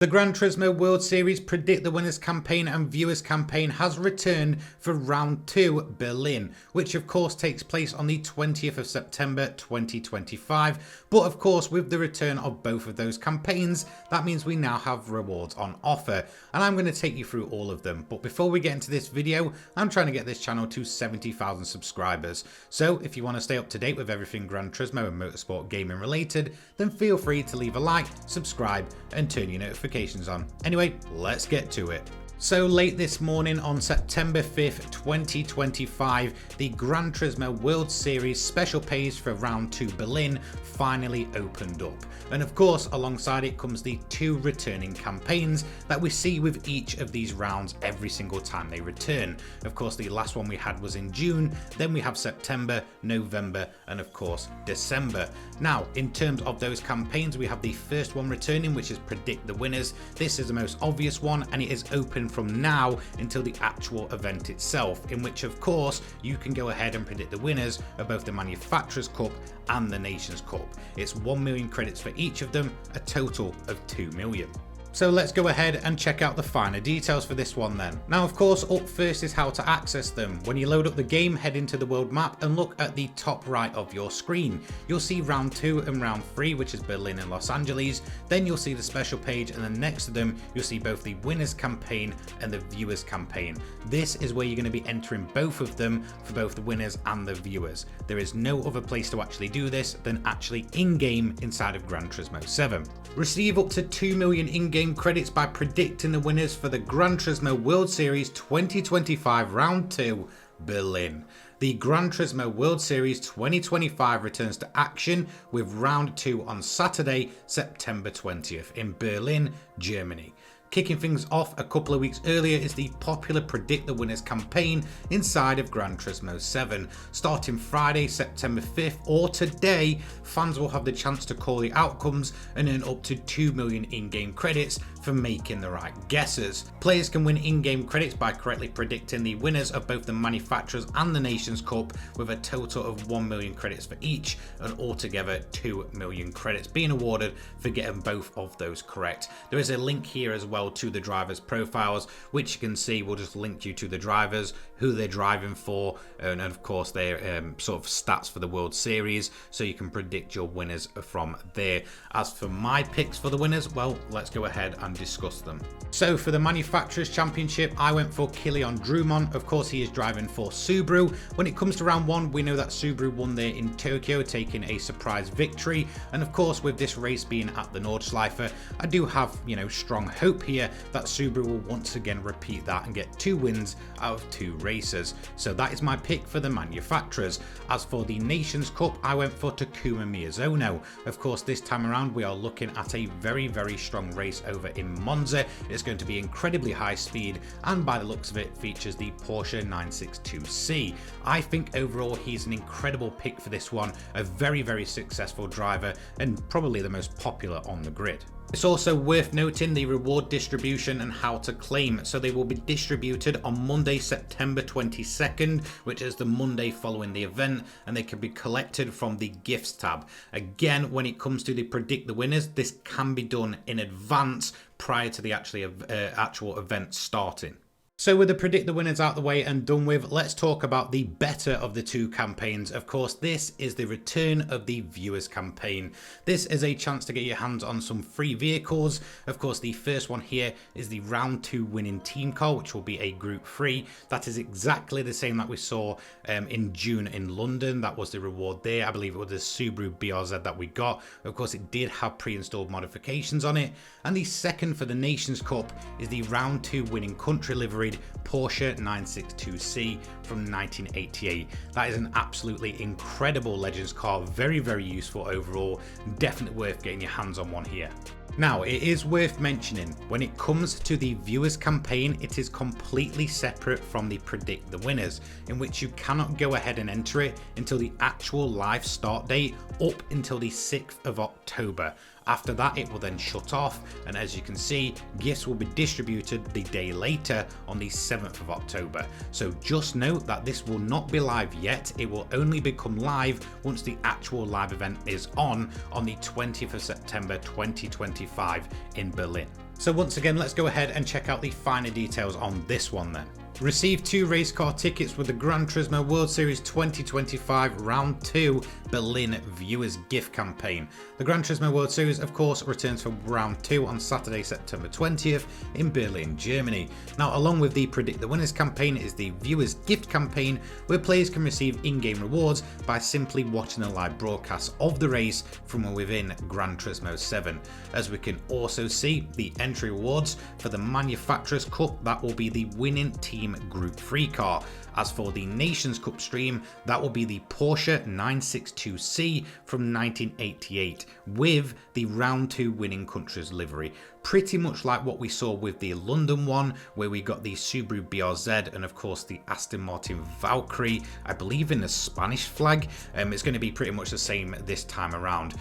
The Gran Turismo World Series Predict the Winners campaign and Viewers campaign has returned for Round 2 Berlin, which of course takes place on the 20th of September 2025. But of course, with the return of both of those campaigns, that means we now have rewards on offer. And I'm going to take you through all of them. But before we get into this video, I'm trying to get this channel to 70,000 subscribers. So if you want to stay up to date with everything Gran Turismo and motorsport gaming related, then feel free to leave a like, subscribe, and turn your notifications on. Anyway, let's get to it. So late this morning on September 5th, 2025, the Gran Turismo World Series special page for Round 2 Berlin finally opened up. And of course, alongside it comes the two returning campaigns that we see with each of these rounds every single time they return. Of course, the last one we had was in June, then we have September, November, and of course, December. Now, in terms of those campaigns, we have the first one returning, which is Predict the Winners. This is the most obvious one, and it is open from now until the actual event itself, in which of course you can go ahead and predict the winners of both the Manufacturers Cup and the Nations Cup. It's 1 million credits for each of them, a total of 2 million. So let's go ahead and check out the finer details for this one then. Now of course, up first is how to access them. When you load up the game, head into the world map and look at the top right of your screen. You'll see round 2 and round 3, which is Berlin and Los Angeles. Then you'll see the special page, and then next to them you'll see both the winners campaign and the viewers campaign. This is where you're going to be entering both of them for both the winners and the viewers. There is no other place to actually do this than actually in-game inside of Gran Turismo 7. Receive up to 2 million in-game credits by predicting the winners for the Gran Turismo World Series 2025 Round 2 Berlin. The Gran Turismo World Series 2025 returns to action with Round 2 on Saturday, September 20th in Berlin, Germany. Kicking things off a couple of weeks earlier is the popular Predict the Winners campaign inside of Gran Turismo 7. Starting Friday, September 5th, or today, fans will have the chance to call the outcomes and earn up to 2 million in-game credits for making the right guesses. Players can win in-game credits by correctly predicting the winners of both the Manufacturers and the Nations Cup, with a total of 1 million credits for each, and altogether 2 million credits being awarded for getting both of those correct. There is a link here as well to the drivers' profiles, which you can see will just link you to the drivers, who they're driving for, and of course their sort of stats for the World Series, so you can predict your winners from there. As for my picks for the winners, well, let's go ahead and discuss them. So for the Manufacturers Championship, I went for Kilian Drummond. Of course, he is driving for Subaru. When it comes to round 1, we know that Subaru won there in Tokyo, taking a surprise victory. And of course, with this race being at the Nordschleife, I do have, strong hope here that Subaru will once again repeat that and get 2 wins out of 2 races. So that is my pick for the Manufacturers. As for the Nations Cup, I went for Takuma Miyazono. Of course, this time around, we are looking at a very, very strong race over in Monza. It's going to be incredibly high speed, and by the looks of it, features the Porsche 962C. I think overall he's an incredible pick for this one, a very, very successful driver and probably the most popular on the grid. It's also worth noting the reward distribution and how to claim. So they will be distributed on Monday, September 22nd, which is the Monday following the event, and they can be collected from the gifts tab. Again, when it comes to the Predict the Winners, this can be done in advance prior to the actual event starting. So with the Predict the Winners out the way and done with, let's talk about the better of the two campaigns. Of course, this is the return of the Viewers campaign. This is a chance to get your hands on some free vehicles. Of course, the first one here is the Round 2 winning team car, which will be a Group 3. That is exactly the same that we saw in June in London. That was the reward there. I believe it was the Subaru BRZ that we got. Of course, it did have pre-installed modifications on it. And the second for the Nations Cup is the Round 2 winning country livery Porsche 962C from 1988. That is an absolutely incredible Legends car, very, very useful overall, definitely worth getting your hands on one here. Now, it is worth mentioning, when it comes to the Viewers campaign, it is completely separate from the Predict the Winners, in which you cannot go ahead and enter it until the actual live start date up until the 6th of October. After that, it will then shut off, and as you can see, gifts will be distributed the day later on the 7th of October. So just note that this will not be live yet. It will only become live once the actual live event is on the 20th of September 2025 in Berlin. So once again, let's go ahead and check out the finer details on this one then. Receive 2 race car tickets with the Gran Turismo World Series 2025 Round 2 Berlin Viewers Gift Campaign. The Gran Turismo World Series, of course, returns for Round 2 on Saturday, September 20th in Berlin, Germany. Now, along with the Predict the Winners campaign is the Viewers Gift Campaign, where players can receive in-game rewards by simply watching a live broadcast of the race from within Gran Turismo 7. As we can also see, the entry rewards for the Manufacturers Cup, that will be the winning team Group 3 car. As for the Nations Cup stream, that will be the Porsche 962C from 1988 with the Round 2 winning country's livery. Pretty much like what we saw with the London one, where we got the Subaru BRZ and of course the Aston Martin Valkyrie, I believe in the Spanish flag. It's going to be pretty much the same this time around.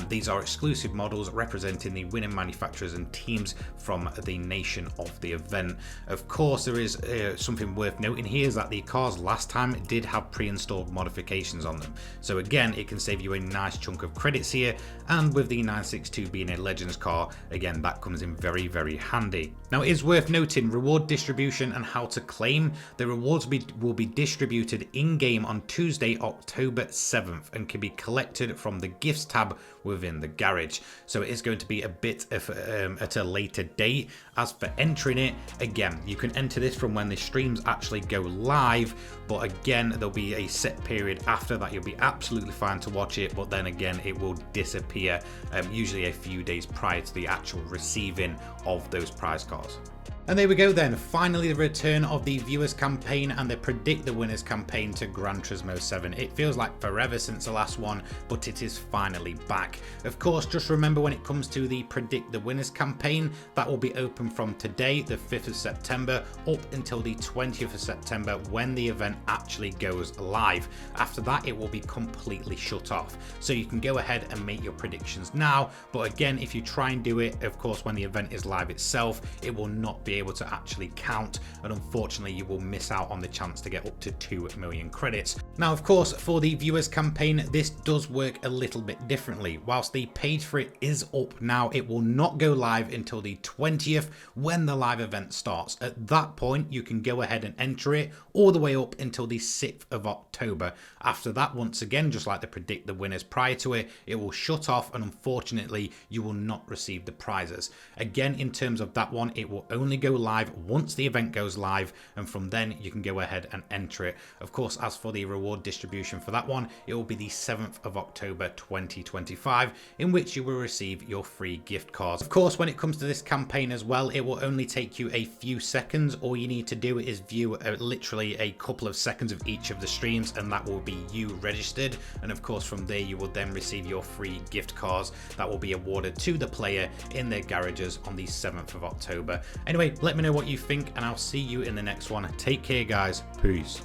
These are exclusive models representing the winning manufacturers and teams from the nation of the event. Of course, there is something worth noting here is that the cars last time did have pre-installed modifications on them. So again, it can save you a nice chunk of credits here, and with the 962 being a Legends car, again, that comes in very, very handy. Now, it is worth noting reward distribution and how to claim. The rewards will be distributed in-game on Tuesday, October 7th and can be collected from the gifts tab within the garage. So it is going to be a bit of at a later date. As for entering it, again, you can enter this from when the streams actually go live, but again, there'll be a set period after that. You'll be absolutely fine to watch it, but then again, it will disappear usually a few days prior to the actual receiving of those prize cards. And there we go then, finally the return of the Viewers campaign and the Predict the Winners campaign to Gran Turismo 7. It feels like forever since the last one, but it is finally back. Of course, just remember when it comes to the Predict the Winners campaign, that will be open from today, the 5th of September, up until the 20th of September when the event actually goes live. After that, it will be completely shut off. So you can go ahead and make your predictions now, but again, if you try and do it, of course, when the event is live itself, it will not be able to actually count, and unfortunately you will miss out on the chance to get up to 2 million credits. Now, of course, for the Viewers campaign, this does work a little bit differently. Whilst the page for it is up now, it will not go live until the 20th when the live event starts. At that point, you can go ahead and enter it all the way up until the 6th of October. After that, once again, just like the Predict the Winners prior to it, it will shut off, and unfortunately you will not receive the prizes. Again, in terms of that one, it will only go live once the event goes live, and from then you can go ahead and enter it. Of course, as for the reward distribution for that one, it will be the 7th of October 2025, in which you will receive your free gift cards. Of course, when it comes to this campaign as well, it will only take you a few seconds. All you need to do is view literally a couple of seconds of each of the streams, and that will be you registered. And of course, from there you will then receive your free gift cards that will be awarded to the player in their garages on the 7th of October. Anyway, let me know what you think, and I'll see you in the next one. Take care, guys. Peace.